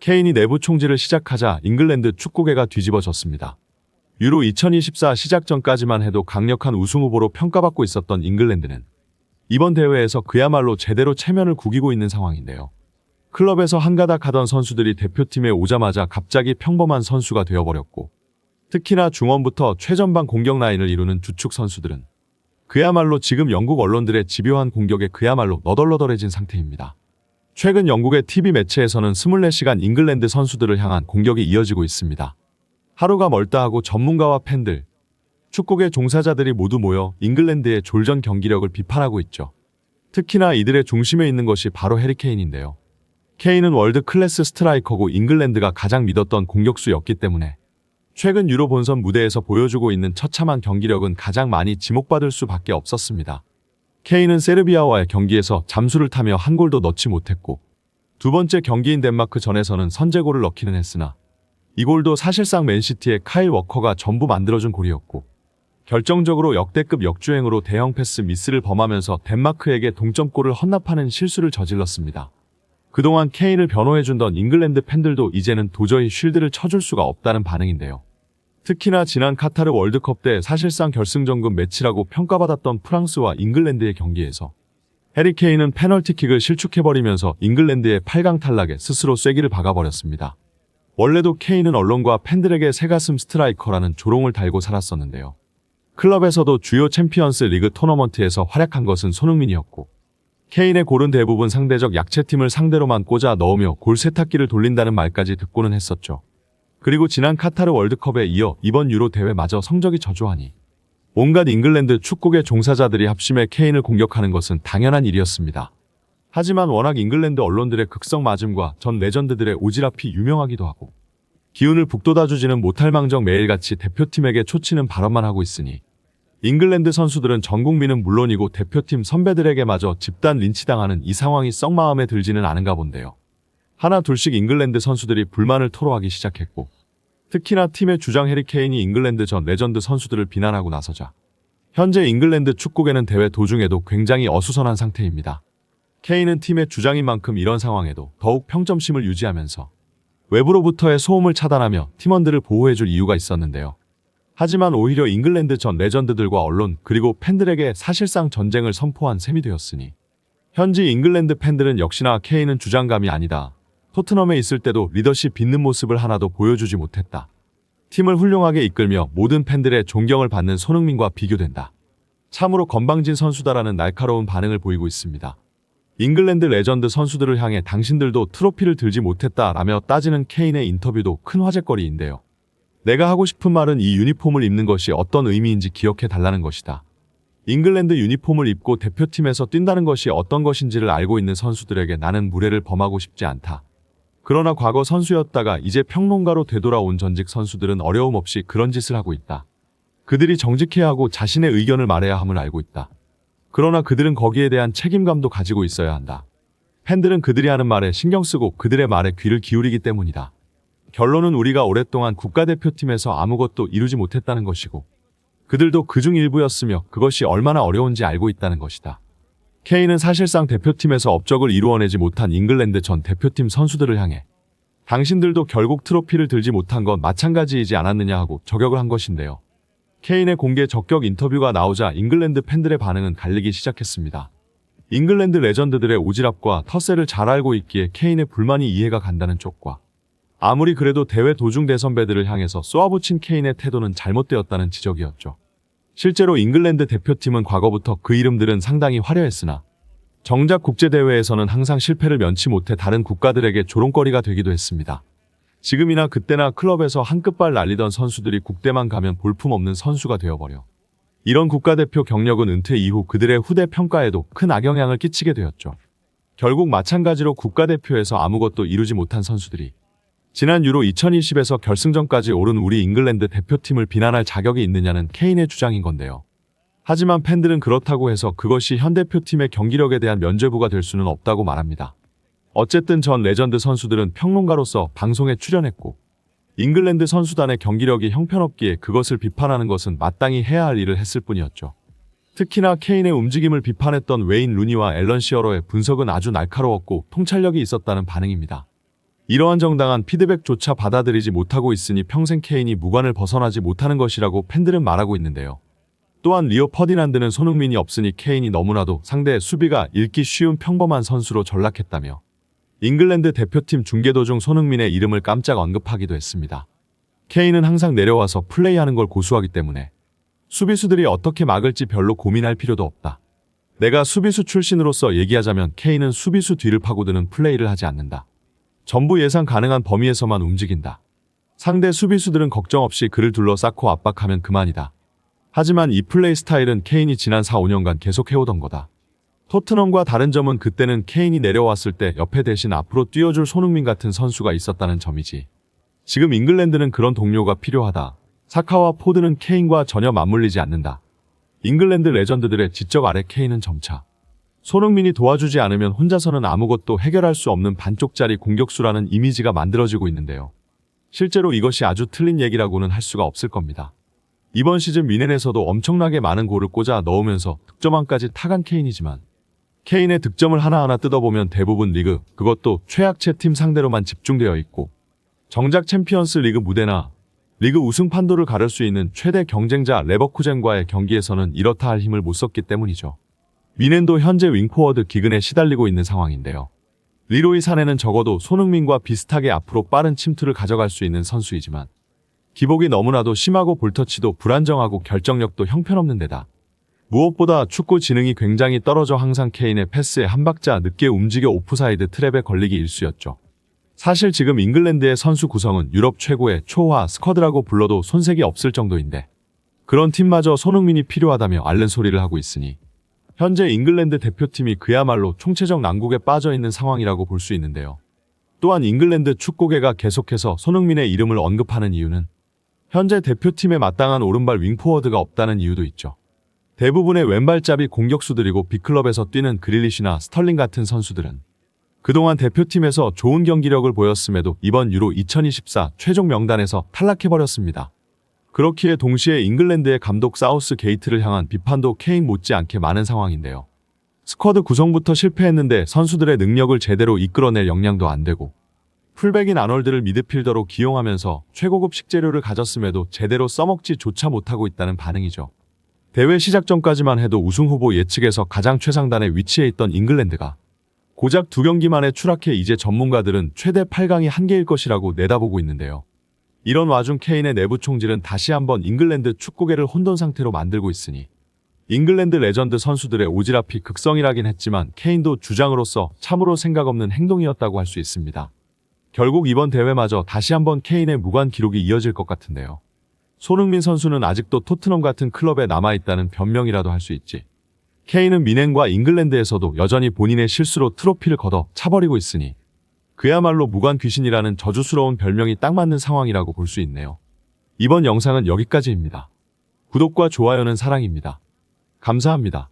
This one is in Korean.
케인이 내부 총질을 시작하자 잉글랜드 축구계가 뒤집어졌습니다. 유로 2024 시작 전까지만 해도 강력한 우승 후보로 평가받고 있었던 잉글랜드는 이번 대회에서 그야말로 제대로 체면을 구기고 있는 상황인데요. 클럽에서 한가닥 하던 선수들이 대표팀에 오자마자 갑자기 평범한 선수가 되어버렸고, 특히나 중원부터 최전방 공격 라인을 이루는 주축 선수들은 그야말로 지금 영국 언론들의 집요한 공격에 그야말로 너덜너덜해진 상태입니다. 최근 영국의 TV 매체에서는 24시간 잉글랜드 선수들을 향한 공격이 이어지고 있습니다. 하루가 멀다 하고 전문가와 팬들, 축구계 종사자들이 모두 모여 잉글랜드의 졸전 경기력을 비판하고 있죠. 특히나 이들의 중심에 있는 것이 바로 해리 케인인데요. 케인은 월드 클래스 스트라이커고 잉글랜드가 가장 믿었던 공격수였기 때문에 최근 유로 본선 무대에서 보여주고 있는 처참한 경기력은 가장 많이 지목받을 수밖에 없었습니다. 케인은 세르비아와의 경기에서 잠수를 타며 한 골도 넣지 못했고, 두 번째 경기인 덴마크 전에서는 선제골을 넣기는 했으나 이 골도 사실상 맨시티의 카일 워커가 전부 만들어준 골이었고, 결정적으로 역대급 역주행으로 대형 패스 미스를 범하면서 덴마크에게 동점골을 헌납하는 실수를 저질렀습니다. 그동안 케인을 변호해준던 잉글랜드 팬들도 이제는 도저히 쉴드를 쳐줄 수가 없다는 반응인데요. 특히나 지난 카타르 월드컵 때 사실상 결승전급 매치라고 평가받았던 프랑스와 잉글랜드의 경기에서 해리 케인은 페널티킥을 실축해버리면서 잉글랜드의 8강 탈락에 스스로 쐐기를 박아버렸습니다. 원래도 케인은 언론과 팬들에게 새가슴 스트라이커라는 조롱을 달고 살았었는데요. 클럽에서도 주요 챔피언스 리그 토너먼트에서 활약한 것은 손흥민이었고, 케인의 골은 대부분 상대적 약체팀을 상대로만 꽂아 넣으며 골 세탁기를 돌린다는 말까지 듣고는 했었죠. 그리고 지난 카타르 월드컵에 이어 이번 유로 대회마저 성적이 저조하니 온갖 잉글랜드 축구계 종사자들이 합심해 케인을 공격하는 것은 당연한 일이었습니다. 하지만 워낙 잉글랜드 언론들의 극성 맞음과 전 레전드들의 오지랖이 유명하기도 하고, 기운을 북돋아주지는 못할 망정 매일같이 대표팀에게 초치는 발언만 하고 있으니 잉글랜드 선수들은 전 국민은 물론이고 대표팀 선배들에게마저 집단 린치당하는 이 상황이 썩 마음에 들지는 않은가 본데요. 하나 둘씩 잉글랜드 선수들이 불만을 토로하기 시작했고, 특히나 팀의 주장 해리 케인이 잉글랜드 전 레전드 선수들을 비난하고 나서자 현재 잉글랜드 축구계는 대회 도중에도 굉장히 어수선한 상태입니다. 케인은 팀의 주장인 만큼 이런 상황에도 더욱 평정심을 유지하면서 외부로부터의 소음을 차단하며 팀원들을 보호해줄 이유가 있었는데요. 하지만 오히려 잉글랜드 전 레전드들과 언론 그리고 팬들에게 사실상 전쟁을 선포한 셈이 되었으니 현지 잉글랜드 팬들은 역시나 케인은 주장감이 아니다. 토트넘에 있을 때도 리더십 빚는 모습을 하나도 보여주지 못했다. 팀을 훌륭하게 이끌며 모든 팬들의 존경을 받는 손흥민과 비교된다. 참으로 건방진 선수다라는 날카로운 반응을 보이고 있습니다. 잉글랜드 레전드 선수들을 향해 당신들도 트로피를 들지 못했다라며 따지는 케인의 인터뷰도 큰 화제거리인데요. 내가 하고 싶은 말은 이 유니폼을 입는 것이 어떤 의미인지 기억해 달라는 것이다. 잉글랜드 유니폼을 입고 대표팀에서 뛴다는 것이 어떤 것인지를 알고 있는 선수들에게 나는 무례를 범하고 싶지 않다. 그러나 과거 선수였다가 이제 평론가로 되돌아온 전직 선수들은 어려움 없이 그런 짓을 하고 있다. 그들이 정직해야 하고 자신의 의견을 말해야 함을 알고 있다. 그러나 그들은 거기에 대한 책임감도 가지고 있어야 한다. 팬들은 그들이 하는 말에 신경 쓰고 그들의 말에 귀를 기울이기 때문이다. 결론은 우리가 오랫동안 국가대표팀에서 아무것도 이루지 못했다는 것이고, 그들도 그중 일부였으며 그것이 얼마나 어려운지 알고 있다는 것이다. 케인은 사실상 대표팀에서 업적을 이루어내지 못한 잉글랜드 전 대표팀 선수들을 향해 당신들도 결국 트로피를 들지 못한 건 마찬가지이지 않았느냐 하고 저격을 한 것인데요. 케인의 공개 적격 인터뷰가 나오자 잉글랜드 팬들의 반응은 갈리기 시작했습니다. 잉글랜드 레전드들의 오지랖과 텃세를 잘 알고 있기에 케인의 불만이 이해가 간다는 쪽과, 아무리 그래도 대회 도중 대선배들을 향해서 쏘아붙인 케인의 태도는 잘못되었다는 지적이었죠. 실제로 잉글랜드 대표팀은 과거부터 그 이름들은 상당히 화려했으나 정작 국제대회에서는 항상 실패를 면치 못해 다른 국가들에게 조롱거리가 되기도 했습니다. 지금이나 그때나 클럽에서 한 끝발 날리던 선수들이 국대만 가면 볼품없는 선수가 되어버려 이런 국가대표 경력은 은퇴 이후 그들의 후대 평가에도 큰 악영향을 끼치게 되었죠. 결국 마찬가지로 국가대표에서 아무것도 이루지 못한 선수들이 지난 유로 2020에서 결승전까지 오른 우리 잉글랜드 대표팀을 비난할 자격이 있느냐는 케인의 주장인 건데요. 하지만 팬들은 그렇다고 해서 그것이 현 대표팀의 경기력에 대한 면죄부가 될 수는 없다고 말합니다. 어쨌든 전 레전드 선수들은 평론가로서 방송에 출연했고, 잉글랜드 선수단의 경기력이 형편없기에 그것을 비판하는 것은 마땅히 해야 할 일을 했을 뿐이었죠. 특히나 케인의 움직임을 비판했던 웨인 루니와 앨런 시어러의 분석은 아주 날카로웠고 통찰력이 있었다는 반응입니다. 이러한 정당한 피드백조차 받아들이지 못하고 있으니 평생 케인이 무관을 벗어나지 못하는 것이라고 팬들은 말하고 있는데요. 또한 리오 퍼디난드는 손흥민이 없으니 케인이 너무나도 상대의 수비가 읽기 쉬운 평범한 선수로 전락했다며 잉글랜드 대표팀 중계 도중 손흥민의 이름을 깜짝 언급하기도 했습니다. 케인은 항상 내려와서 플레이하는 걸 고수하기 때문에 수비수들이 어떻게 막을지 별로 고민할 필요도 없다. 내가 수비수 출신으로서 얘기하자면 케인은 수비수 뒤를 파고드는 플레이를 하지 않는다. 전부 예상 가능한 범위에서만 움직인다. 상대 수비수들은 걱정 없이 그를 둘러싸고 압박하면 그만이다. 하지만 이 플레이 스타일은 케인이 지난 4, 5년간 계속 해오던 거다. 토트넘과 다른 점은 그때는 케인이 내려왔을 때 옆에 대신 앞으로 뛰어줄 손흥민 같은 선수가 있었다는 점이지. 지금 잉글랜드는 그런 동료가 필요하다. 사카와 포드는 케인과 전혀 맞물리지 않는다. 잉글랜드 레전드들의 지적 아래 케인은 점차 손흥민이 도와주지 않으면 혼자서는 아무것도 해결할 수 없는 반쪽짜리 공격수라는 이미지가 만들어지고 있는데요. 실제로 이것이 아주 틀린 얘기라고는 할 수가 없을 겁니다. 이번 시즌 미넨에서도 엄청나게 많은 골을 꽂아 넣으면서 득점왕까지 타간 케인이지만 케인의 득점을 하나하나 뜯어보면 대부분 리그, 그것도 최약체 팀 상대로만 집중되어 있고 정작 챔피언스 리그 무대나 리그 우승 판도를 가를 수 있는 최대 경쟁자 레버쿠젠과의 경기에서는 이렇다 할 힘을 못 썼기 때문이죠. 미넨도 현재 윙포워드 기근에 시달리고 있는 상황인데요. 리로이 사네는 적어도 손흥민과 비슷하게 앞으로 빠른 침투를 가져갈 수 있는 선수이지만 기복이 너무나도 심하고 볼터치도 불안정하고 결정력도 형편없는 데다 무엇보다 축구 지능이 굉장히 떨어져 항상 케인의 패스에 한 박자 늦게 움직여 오프사이드 트랩에 걸리기 일쑤였죠. 사실 지금 잉글랜드의 선수 구성은 유럽 최고의 초호화 스쿼드라고 불러도 손색이 없을 정도인데 그런 팀마저 손흥민이 필요하다며 앓는 소리를 하고 있으니 현재 잉글랜드 대표팀이 그야말로 총체적 난국에 빠져 있는 상황이라고 볼 수 있는데요. 또한 잉글랜드 축구계가 계속해서 손흥민의 이름을 언급하는 이유는 현재 대표팀에 마땅한 오른발 윙포워드가 없다는 이유도 있죠. 대부분의 왼발잡이 공격수들이고 빅클럽에서 뛰는 그릴리시나 스털링 같은 선수들은 그동안 대표팀에서 좋은 경기력을 보였음에도 이번 유로 2024 최종 명단에서 탈락해버렸습니다. 그렇기에 동시에 잉글랜드의 감독 사우스 게이트를 향한 비판도 케인 못지않게 많은 상황인데요. 스쿼드 구성부터 실패했는데 선수들의 능력을 제대로 이끌어낼 역량도 안 되고 풀백인 아놀드를 미드필더로 기용하면서 최고급 식재료를 가졌음에도 제대로 써먹지조차 못하고 있다는 반응이죠. 대회 시작 전까지만 해도 우승 후보 예측에서 가장 최상단에 위치해 있던 잉글랜드가 고작 2경기 만에 추락해 이제 전문가들은 최대 8강이 한계일 것이라고 내다보고 있는데요. 이런 와중 케인의 내부 총질은 다시 한번 잉글랜드 축구계를 혼돈 상태로 만들고 있으니 잉글랜드 레전드 선수들의 오지랖이 극성이라긴 했지만 케인도 주장으로서 참으로 생각 없는 행동이었다고 할 수 있습니다. 결국 이번 대회마저 다시 한번 케인의 무관 기록이 이어질 것 같은데요. 손흥민 선수는 아직도 토트넘 같은 클럽에 남아있다는 변명이라도 할 수 있지. 케인은 미넨과 잉글랜드에서도 여전히 본인의 실수로 트로피를 걷어 차버리고 있으니 그야말로 무관 귀신이라는 저주스러운 별명이 딱 맞는 상황이라고 볼 수 있네요. 이번 영상은 여기까지입니다. 구독과 좋아요는 사랑입니다. 감사합니다.